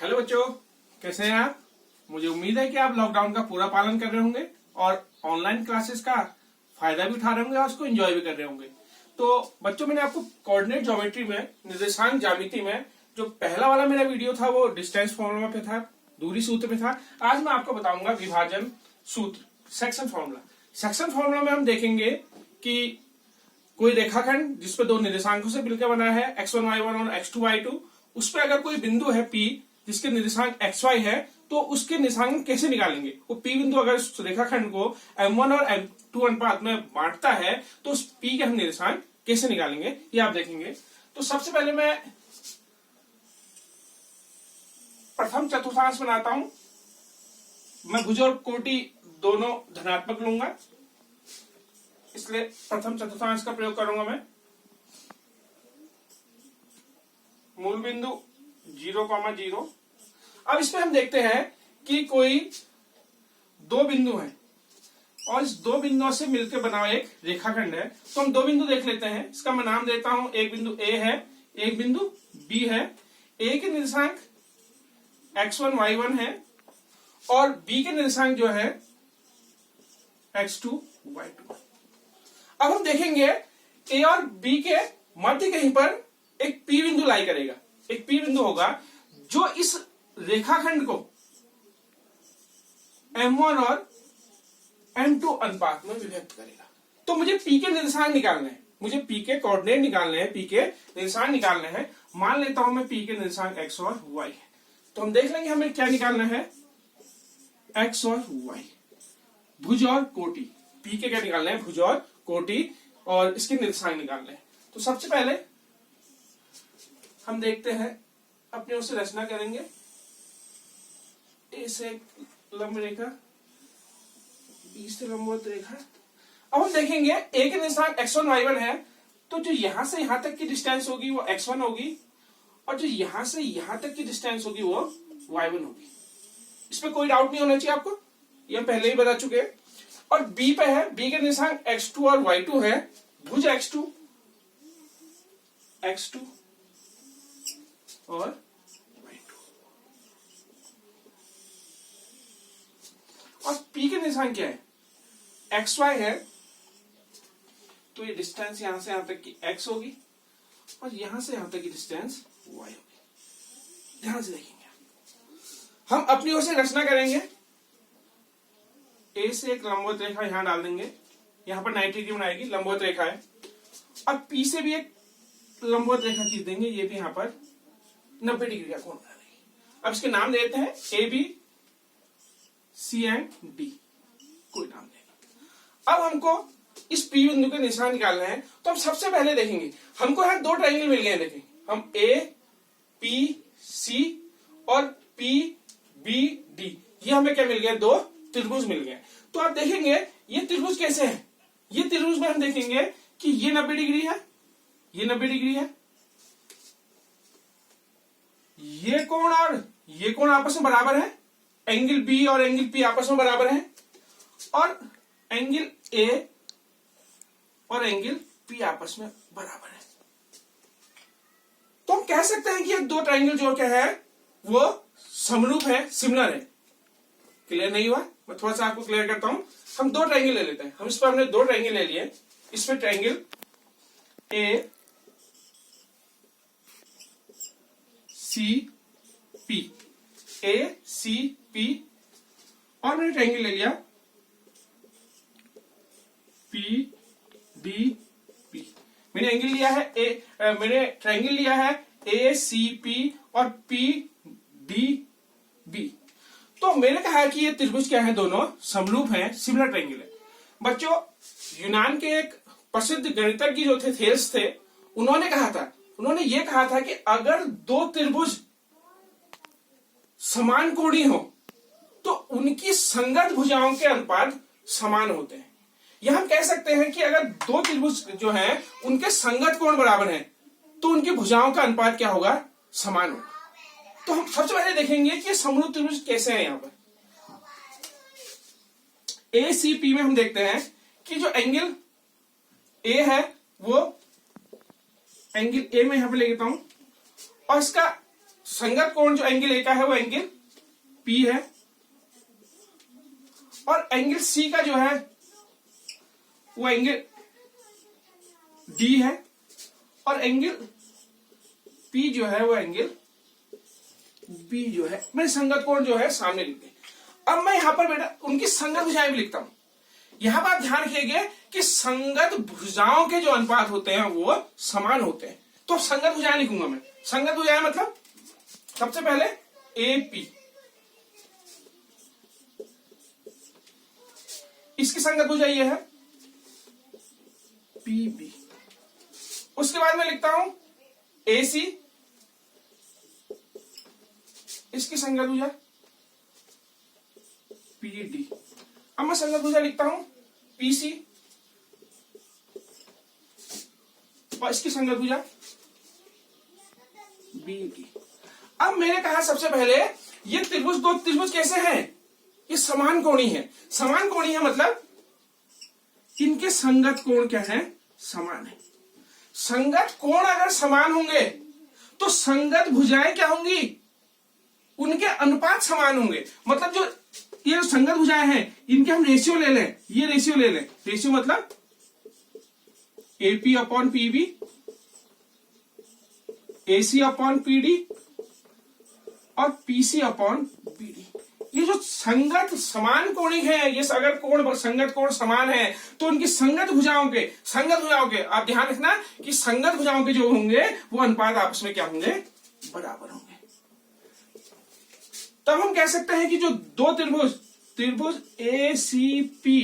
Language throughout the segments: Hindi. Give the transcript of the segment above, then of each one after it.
हेलो बच्चों, कैसे हैं आप। मुझे उम्मीद है कि आप लॉकडाउन का पूरा पालन कर रहे होंगे और ऑनलाइन क्लासेस का फायदा भी उठा रहे होंगे और उसको एंजॉय भी कर रहे होंगे। तो बच्चों, मैंने आपको कोऑर्डिनेट ज्योमेट्री में, निर्देशांक ज्यामिति में जो पहला वाला मेरा वीडियो था वो डिस्टेंस फॉर्मूला पे था, दूरी सूत्र पे था। आज मैं आपको बताऊंगा विभाजन सूत्र, सेक्शन फॉर्मूला। सेक्शन फॉर्मूला में हम देखेंगे कि कोई रेखाखंड जिसपे दो निर्देशांकों से मिलकर बना है x1 y1 और x2 y2, उस पर अगर कोई बिंदु है P जिसके निर्देशांक xy है तो उसके निर्देशांक कैसे निकालेंगे। वो P बिंदु अगर उस रेखाखंड को m1 और m2 अनुपात में बांटता है तो उस P के हम निर्देशांक कैसे निकालेंगे ये आप देखेंगे। तो सबसे पहले मैं प्रथम चतुर्थांश बनाता हूं। मैं भुज और कोटि दोनों धनात्मक लूंगा, इसलिए प्रथम चतुर्थांश का प्रयोग करूंगा मैं। मूल बिंदु 0,0। अब इसमें हम देखते हैं कि कोई दो बिंदु हैं और इस दो बिंदुओं से मिलकर बना एक रेखाखंड है। तो हम दो बिंदु देख लेते हैं। इसका मैं नाम देता हूं, एक बिंदु A है, एक बिंदु B है। A के निर्देशांक x1 y1 है और B के निर्देशांक जो है x2 y2। अब हम देखेंगे A और B के मध्य कहीं पर एक P बिंदु लाई करेगा। एक P बिंदु होगा जो इस रेखाखंड को M1 और M2 अनुपात में विभक्त करेगा। तो मुझे P के निर्देशांक निकालने हैं, मुझे P के कोऑर्डिनेट निकालने हैं, P के निर्देशांक निकालने हैं। मान लेता हूं मैं P के निर्देशांक x और y है। तो हम देख लेंगे हमें क्या निकालना है, x और y, भुज और कोटि। P के क्या निकालना है, भुज और कोटि, और इसके निर्देशांक निकालने हैं। तो सबसे पहले हम देखते हैं, अपने ओर से रचना करेंगे। ए से लंब रेखा, बी से लंबवत रेखा। अब हम देखेंगे ए के निर्देशांक x1 y1 है, तो जो यहां से यहां तक की डिस्टेंस होगी वो x1 होगी और जो यहां से यहां तक की डिस्टेंस होगी वो y1 होगी। इसमें कोई डाउट नहीं होना चाहिए आपको, ये हम पहले ही बता चुके हैं। और B पे है, B के निर्देशांक x2 और y2 है, भुज x2 और y2। और P के निर्देशांक क्या है, xy है, तो ये डिस्टेंस यहां से यहां तक की x होगी और यहां से यहां तक की डिस्टेंस y होगी। ध्यान से देखेंगे, हम अपनी ओर से रचना करेंगे। A से एक लंबवत रेखा यहां डाल देंगे, यहां पर 90 डिग्री बनाएगी, लंबवत रेखा है। अब P से भी एक लंबवत रेखा खींच देंगे, ये भी यहां पर 90 डिग्री का कोण बना देंगे। अब इसके नाम देते हैं A, B, C and D, कोई नाम नहीं। अब हमको इस P बिंदु के निशान निकालना है। तो हम सबसे पहले देखेंगे, हमको यहां दो ट्रायंगल मिल गए। देखें, हम A, P, C और P, B, D, ये हमें क्या मिल गया, दो त्रिभुज मिल गए। तो आप देखेंगे ये त्रिभुज कैसे है। ये त्रिभुज में हम देखेंगे कि ये 90 डिग्री है, ये 90 डिग्री है, ये कोण और ये कोण आपस में बराबर है, एंगल B और एंगल P आपस में बराबर है, और एंगल A और एंगल P आपस में बराबर है। तो हम कह सकते हैं कि ये दो ट्रायंगल जो क्या है वो समरूप है, सिमिलर है। क्लियर नहीं हुआ, मैं थोड़ा सा आपको क्लियर करता हूं। हम दो ट्रायंगल ले लेते हैं। हम इस पर हमने दो ट्रायंगल ले लिए। इसमें triangle A C P, A C P, और मैंने ट्रायंगल ले लिया P D P। मैंने एंगल लिया है मैंने ट्रायंगल लिया है A C P और P D B। तो मैंने कहा है कि ये त्रिभुज क्या है, दोनों समरूप हैं, सिमिलर ट्रायंगल है। बच्चों, यूनान के एक प्रसिद्ध गणितज्ञ जो थे, थेल्स थे, उन्होंने ये कहा था कि अगर दो त्रिभुज समान कोणीय हो तो उनकी संगत भुजाओं के अनुपात समान होते हैं। यह हम कह सकते हैं कि अगर दो त्रिभुज जो हैं उनके संगत कोण बराबर हैं तो उनकी भुजाओं का अनुपात क्या होगा, समान होगा। तो हम सबसे पहले देखेंगे कि समरूप त्रिभुज कैसे है। यहां पर ACP में हम देखते हैं कि जो एंगल A है वो एंगल A में यहां पर ले लेता हूं और इसका संगत कोण जो एंगल ए का है वो एंगल पी है, और एंगल सी का जो है वो एंगल डी है, और एंगल पी जो है वो एंगल बी जो है। मैं संगत कोण जो है सामने लिख दे। अब मैं यहां पर बेटा उनकी संगत भुजाएं भी लिखता हूं। यहां पर ध्यान रखिएगा कि संगत भुजाओं के जो अनुपात होते हैं वो समान होते हैं। तो संगत भुजाएं लिखूंगा मैं। संगत भुजाएं मतलब सबसे पहले ए पी, इसकी संगत भुजा ये है पी बी। उसके बाद मैं लिखता हूं ए सी, इसकी संगत भुजा पी डी। अब मैं संगत भुजा लिखता हूं पी सी, और इसकी संगत भुजा बी डी। अब मैंने कहा सबसे पहले ये त्रिभुज, दो त्रिभुज कैसे हैं? ये समान कोणी है। समान कोणी है मतलब इनके संगत कोण क्या है? समान है। संगत कोण अगर समान होंगे तो संगत भुजाएं क्या होंगी? उनके अनुपात समान होंगे। मतलब जो ये जो संगत भुजाएं हैं इनके हम रेशियो ले लें, ये रेशियो ले लें। रेशियो मतलब AP upon PB, AC upon PD और पीसी अपॉन बीडी। ये जो संगत समान कोणी है, ये अगर कोण संगत कोण समान है तो उनकी संगत भुजाओं के आप ध्यान रखना कि संगत भुजाओं के जो होंगे वो अनुपात आपस में क्या होंगे? बराबर होंगे। तब हम कह सकते हैं कि जो दो त्रिभुज ए सी पी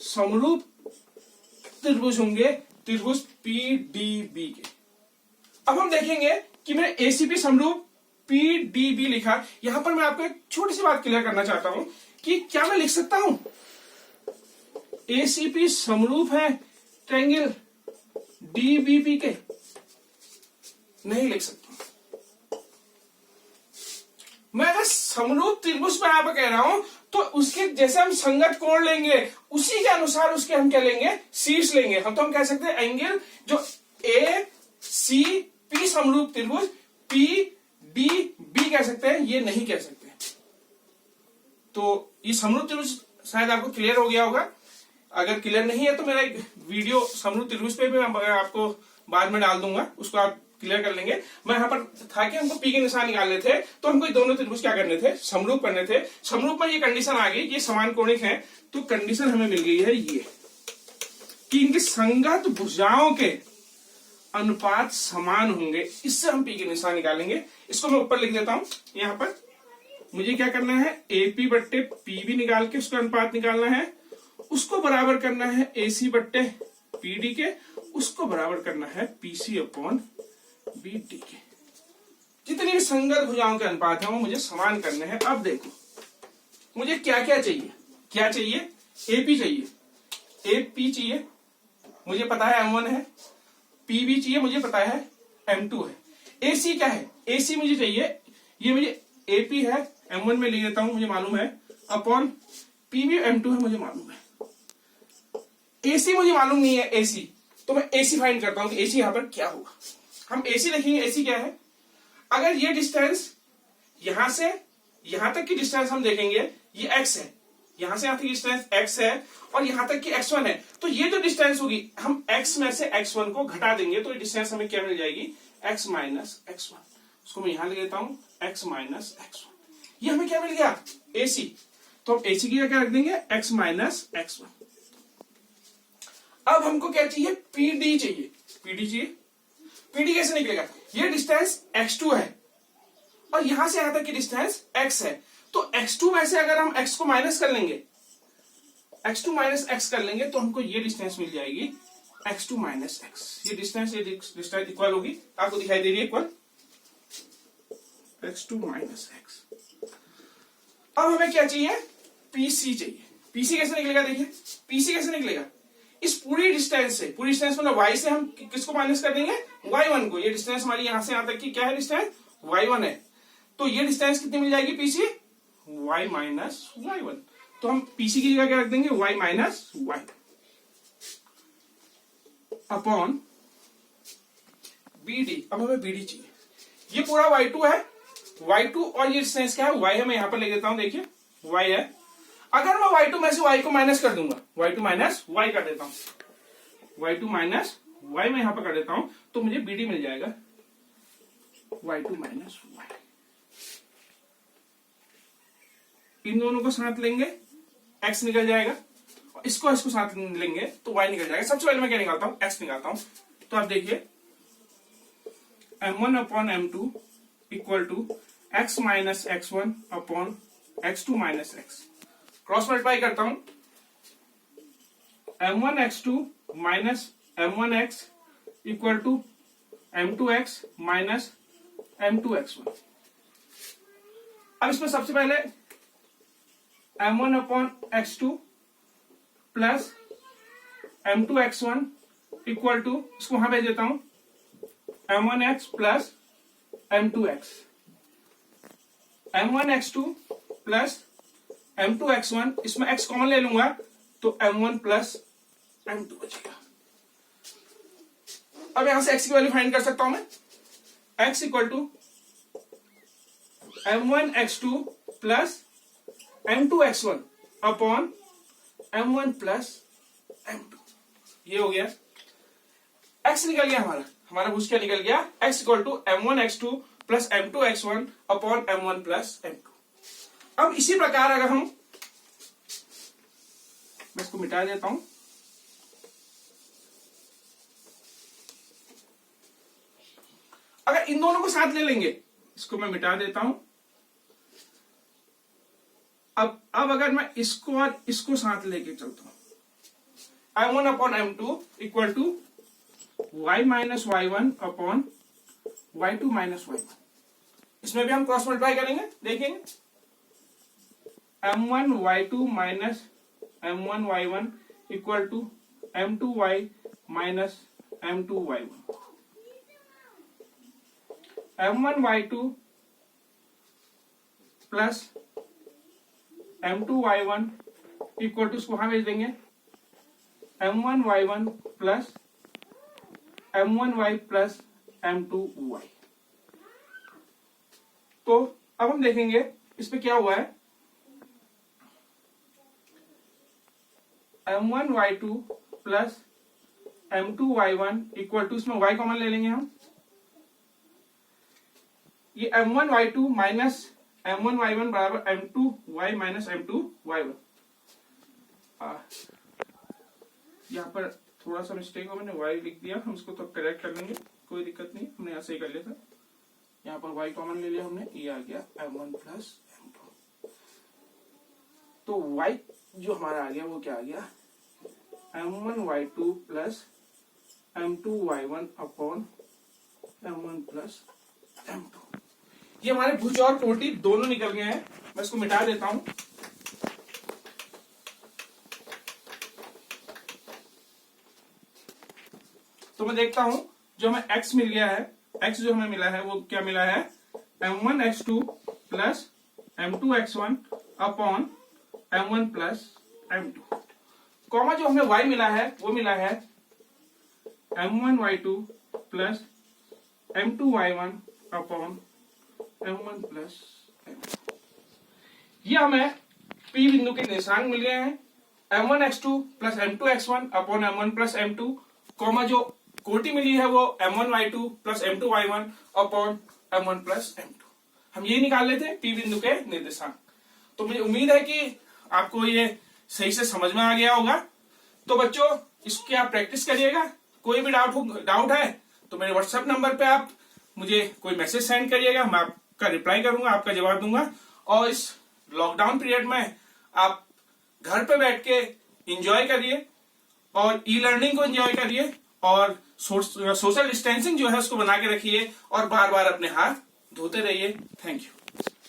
समरूप त्रिभुज होंगे त्रिभुज पी डी बी के। अब हम देखेंगे कि मैंने एसीपी समरूप पी डी बी लिखा। यहां पर मैं आपको एक छोटी सी बात क्लियर करना चाहता हूं कि क्या मैं लिख सकता हूं एसीपी समरूप है ट्रायंगल डीबीपी के? नहीं लिख सकता। मैं अगर समरूप त्रिभुज में यहां पर कह रहा हूं तो उसके जैसे हम संगत कोण लेंगे उसी के अनुसार उसके हम क्या लेंगे? शीर्ष लेंगे। हम तो हम कह सकते हैं एंगल जो ए सी पी समरूप त्रिभुज पी डी बी कह सकते हैं, ये नहीं कह सकते। तो ये समरूप त्रिभुज शायद आपको क्लियर हो गया होगा। अगर क्लियर नहीं है तो मेरा एक वीडियो समरूप त्रिभुज पे भी मैं आपको बाद में डाल दूंगा, उसको आप क्लियर कर लेंगे। मैं यहाँ पर था कि हमको पी के निशान निकालने थे, तो हमको ये दोनों त्रिभुज क्या करने थे? समरूप करने थे। समरूप में ये कंडीशन आ गई, ये समान कोणिक है, तो कंडीशन हमें मिल गई है ये कि इनकी संगत भुजाओं के अनुपात समान होंगे। इससे हम पी के निशान निकालेंगे। इसको मैं ऊपर लिख देता हूं। यहां पर मुझे क्या करना है? एपी बट्टे पीबी निकाल के उसका अनुपात निकालना है, उसको बराबर करना है एसी बट्टे पीडी के, उसको बराबर करना है पीसी अपॉन बीडी के। जितनी भी संगत भुजाओं के अनुपात है वो मुझे समान करने हैं। अब देखो मुझे क्या क्या चाहिए? क्या चाहिए? एपी चाहिए, एपी चाहिए, मुझे पता है M1 है। पीबी चाहिए, मुझे पता है M2 है। एसी क्या है? एसी मुझे चाहिए, ये मुझे एपी है, M1 में लिख देता हूं, मुझे मालूम है, अपॉन पीबी M2 है, मुझे मालूम है। एसी मुझे मालूम नहीं है एसी, तो मैं एसी फाइंड करता हूं कि एसी यहां पर क्या होगा। हम एसी लिखेंगे। एसी क्या है? अगर ये डिस्टेंस यहां से यहां तक की डिस्टेंस हम देखेंगे, ये x है, यहां से यहां तक की डिस्टेंस x है और यहां तक की x1 है, तो ये जो डिस्टेंस होगी हम x में से x1 को घटा देंगे तो डिस्टेंस हमें क्या मिल जाएगी? x minus x1। उसको मैं यहां लिख देता हूं x माइनस x1। ये हमें क्या मिल गया? एसी। तो हम एसी की जगह क्या रख देंगे? x minus x1। अब हमको क्या चाहिए? पीडी चाहिए। पीडी चाहिए। पीडी कैसे निकलेगा? ये डिस्टेंस x2 है और यहां से यहां तक की डिस्टेंस x है, तो x2 में से अगर हम x को माइनस कर लेंगे, x2 माइनस x कर लेंगे तो हमको ये डिस्टेंस मिल जाएगी x2 माइनस x। ये डिस्टेंस इक्वल होगी, आपको दिखाई दे रही है इक्वल x2 माइनस x। अब हमें क्या चाहिए? पीसी चाहिए। पीसी कैसे निकलेगा? देखिए पीसी कैसे निकलेगा? इस पूरी डिस्टेंस से, पूरी डिस्टेंस मतलब y से हम किसको माइनस कर देंगे? y1 को। ये डिस्टेंस हमारी यहां से यहां तक की क्या है? डिस्टेंस y1 है, तो ये डिस्टेंस कितनी मिल जाएगी? PC y minus y1। तो हम पीसी की जगह क्या रख देंगे? y minus y upon BD, अब हमें BD चाहिए। ये पूरा y2 है, y2 और ये डिस्टेंस क्या है, y है। मैं यहां पर ले देता हूं, देखिए y है। अगर मैं y2 में से y को माइनस कर दूंगा, y2 माइनस y कर देता हूं, y2 माइनस y में यहां पर कर देता हूं, तो मुझे BD मिल जाएगा y2 माइनस y। इन दोनों को साथ लेंगे x निकल जाएगा, और इसको साथ लेंगे तो y निकल जाएगा। सबसे पहले मैं क्या निकालता हूं, x निकालता हूं। तो आप देखिए m1 upon m2 equal to x minus x1 upon x2 minus x। Cross multiply करता हूं, m1 x2 minus m1 x equal to m2 x minus m2 x1। अब इसमें सबसे पहले m1 upon x2 plus m2 x1 equal to, इसको वहां भेज देता हूं, m1x plus m2x, m1x2 plus m2x1, इसमें x कॉमन ले लूंगा तो m1 प्लस m2 बचेगा। अब यहां से x की वैल्यू फाइंड कर सकता हूं मैं, x equal to m1x2 plus m2x1 upon m1 plus m2। ये हो गया, x निकल गया हमारा भूस क्या निकल गया, x equal to m1x2 plus m2x1 upon m1 plus m2। अब इसी प्रकार अगर हम, मैं इसको मिटा देता हूं, अगर इन दोनों को साथ ले लेंगे, इसको मैं मिटा देता हूं। अब अगर मैं इसको और इसको साथ लेके चलता हूं, m1 upon m2 equal to y minus y1 upon y2 minus y1। इसमें भी हम क्रॉस मल्टीप्लाई करेंगे, देखेंगे m1 y2 minus m1 y1 equal to m2 y minus m2 y1, m1 y2 plus m2 y1 equal to, इसको वहां भेज देंगे, m1 y1 plus m1 y plus m2 y। तो अब हम देखेंगे इसमें क्या हुआ है, m1 y2 plus m2 y1 equal to, इसमें y कॉमन ले लेंगे हम, ये m1 y2 minus m1 y1 बराबर m2 y minus m2 y1। यहाँ पर थोड़ा सा मिस्टेक हो, मैंने y लिख दिया, हम इसको तो करेक्ट कर लेंगे, कोई दिक्कत नहीं, हमने ऐसे ही कर लिया था। यहाँ पर y कॉमन ले लिया हमने, ये आ गया m1 प्लस m2। तो y जो हमारा आ गया वो क्या आ गया, m1 y2 plus m2 y1 upon m1 plus m2। ये हमारे भुज और कोटि दोनों निकल गए हैं। मैं इसको मिटा देता हूं, तो मैं देखता हूं जो हमें x मिल गया है, x जो हमें मिला है वो क्या मिला है, m1 x2 plus m2 x1 upon m1 plus m2, comma जो हमें y मिला है वो मिला है m1 y2 plus m2 y1 upon m1 plus m2। ये हमें P बिंदु के निर्देशांक मिल गए हैं, m1 x2 plus m2 x1 upon m1 plus m2, comma जो कोटि मिली है वो m1 y2 plus m2 y1 upon m1 plus m2। हम ये निकाल लेते हैं P बिंदु के निर्देशांक। तो मुझे उम्मीद है कि आपको ये सही से समझ में आ गया होगा। तो बच्चों इसकी आप प्रैक्टिस करिएगा, कोई भी डाउट है तो मेरे व्हाट्सएप नंबर पे आप मुझे कोई मैसेज सेंड करिएगा, मैं आपका रिप्लाई करूंगा, आपका जवाब दूंगा। और इस लॉकडाउन पीरियड में आप घर पे बैठ के एंजॉय करिए और ई लर्निंग को एंजॉय करिए और सोशल डिस्टेंसिंग जो है उसको बना के रखिए और बार बार अपने हाथ धोते रहिए। Thank you.